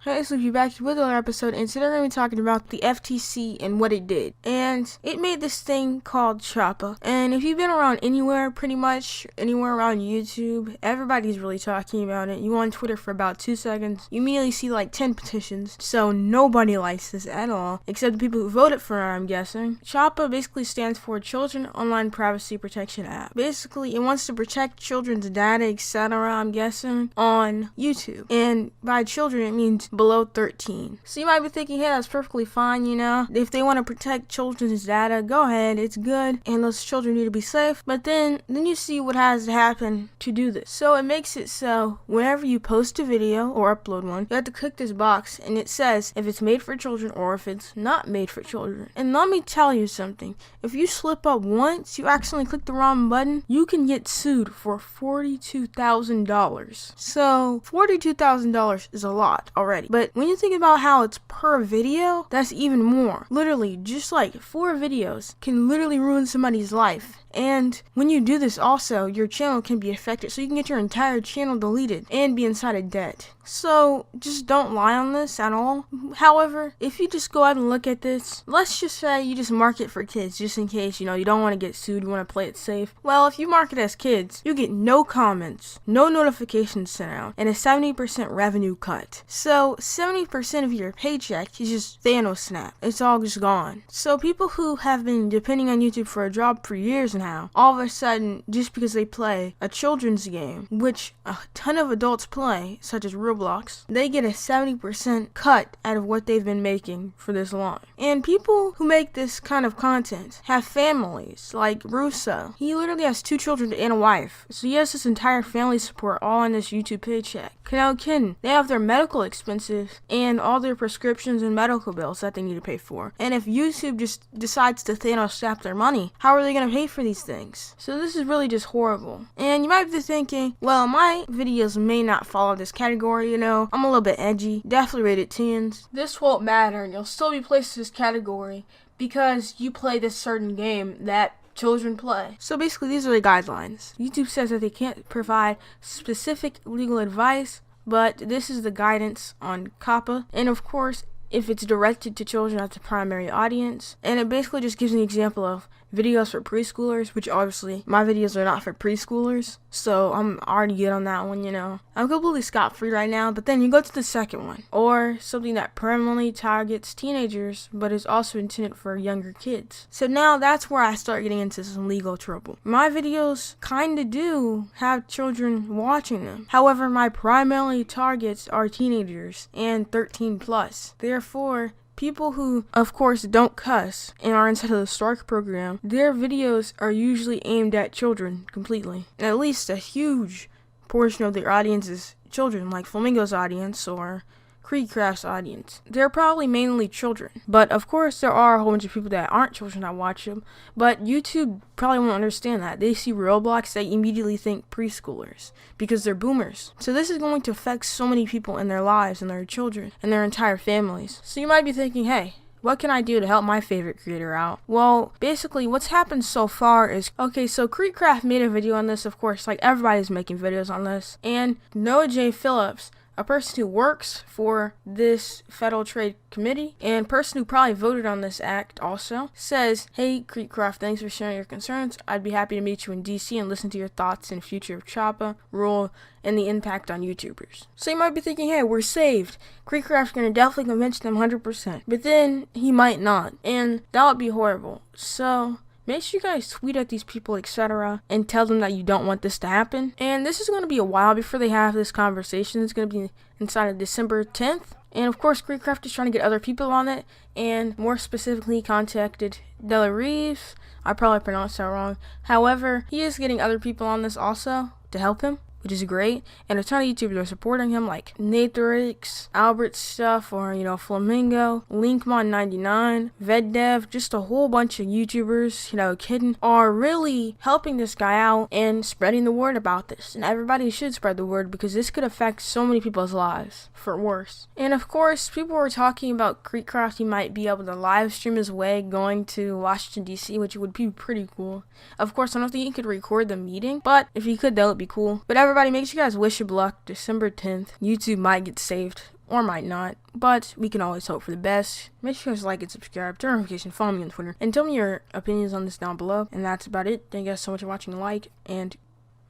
Hey, so we're back with another episode, and today we're going to be talking about the FTC and what it did. And it made this thing called Choppa. And if you've been around anywhere, pretty much anywhere around YouTube, everybody's really talking about it. You go on Twitter for about 2 seconds, you immediately see like 10 petitions. So nobody likes this at all, except the people who voted for it, I'm guessing. Choppa basically stands for Children Online Privacy Protection App. Basically, it wants to protect children's data, etc., I'm guessing, on YouTube. And by children, it means below 13. So you might be thinking, hey, that's perfectly fine, you know. If they want to protect children's data, go ahead, it's good, and those children need to be safe. But then you see what has to happen to do this. So it makes it so whenever you post a video or upload one, you have to click this box, and it says if it's made for children or if it's not made for children. And let me tell you something. If you slip up once, you accidentally click the wrong button, you can get sued for $42,000. So $42,000 is a lot already. But when you think about how it's per video, that's even more. Literally, just like 4 videos can literally ruin somebody's life. And when you do this also, your channel can be affected. So you can get your entire channel deleted and be inside of debt. So just don't lie on this at all. However, if you just go out and look at this, let's just say you just mark it for kids just in case, you know, you don't want to get sued, you want to play it safe. Well, if you mark it as kids, you get no comments, no notifications sent out, and a 70% revenue cut. So 70% of your paycheck is just Thanos snap. It's all just gone. So people who have been depending on YouTube for a job for years now, all of a sudden, just because they play a children's game, which a ton of adults play, such as Roblox, they get a 70% cut out of what they've been making for this long. And people who make this kind of content have families, like Russo. He literally has 2 children and a wife, so he has this entire family support all on this YouTube paycheck. No kidding. They have their medical expenses and all their prescriptions and medical bills that they need to pay for. And if YouTube just decides to Thanos snap their money, how are they going to pay for these things? So this is really just horrible. And you might be thinking, well, my videos may not follow this category, you know. I'm a little bit edgy, definitely rated teens. This won't matter, and you'll still be placed in this category because you play this certain game that children play. So basically, these are the guidelines. YouTube says that they can't provide specific legal advice, but this is the guidance on COPPA. And of course, if it's directed to children, that's the primary audience. And it basically just gives an example of videos for preschoolers, which obviously my videos are not for preschoolers, so I'm already good on that one, you know. I'm completely scot-free right now, but then you go to the second one, or something that primarily targets teenagers, but is also intended for younger kids. So now that's where I start getting into some legal trouble. My videos kinda do have children watching them. However, my primarily targets are teenagers and 13 plus. Therefore, people who, of course, don't cuss and are inside of the Stark program, their videos are usually aimed at children completely. And at least a huge portion of their audience is children, like Flamingo's audience or KREEKCRAFT's audience. They're probably mainly children. But of course, there are a whole bunch of people that aren't children that watch them. But YouTube probably won't understand that. They see Roblox, they immediately think preschoolers because they're boomers. So this is going to affect so many people in their lives and their children and their entire families. So you might be thinking, hey, what can I do to help my favorite creator out? Well, basically, what's happened so far is, okay, so KREEKCRAFT made a video on this, of course, like everybody's making videos on this. And Noah J. Phillips, a person who works for this Federal Trade Committee and person who probably voted on this act also, says, hey, KREEKCRAFT, thanks for sharing your concerns. I'd be happy to meet you in DC and listen to your thoughts in future of Choppa, rule, and the impact on YouTubers. So you might be thinking, hey, we're saved. KREEKCRAFT's gonna definitely convince them 100%. But then he might not, and that would be horrible. So make sure you guys tweet at these people, etc., and tell them that you don't want this to happen. And this is going to be a while before they have this conversation. It's going to be inside of December 10th. And of course, KREEKCRAFT is trying to get other people on it, and more specifically contacted Della Reeves. I probably pronounced that wrong. However, he is getting other people on this also to help him, which is great. And a ton of YouTubers are supporting him, like Nathrix, Albert Stuff, or, you know, Flamingo, Linkmon99, VedDev, just a whole bunch of YouTubers, you know, Kitten, are really helping this guy out and spreading the word about this. And everybody should spread the word because this could affect so many people's lives, for worse. And of course, people were talking about KREEKCRAFT. He might be able to live stream his way going to Washington, D.C., which would be pretty cool. Of course, I don't think he could record the meeting, but if he could, that would be cool. But everybody, make sure you guys wish him luck. December 10th, YouTube might get saved or might not, but we can always hope for the best. Make sure to like and subscribe, turn notification, follow me on Twitter, and tell me your opinions on this down below. And that's about it. Thank you guys so much for watching. Like, and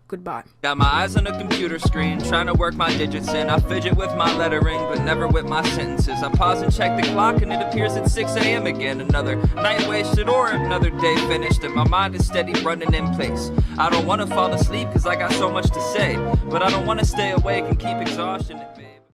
goodbye. Got my eyes on a computer screen, trying to work my digits in. I fidget with my lettering, but never with my sentences. I pause and check the clock, and it appears it's 6 a.m. again. Another night wasted or another day finished, and my mind is steady running in place. I don't want to fall asleep, cause I got so much to say, but I don't want to stay awake and keep exhaustion at bay.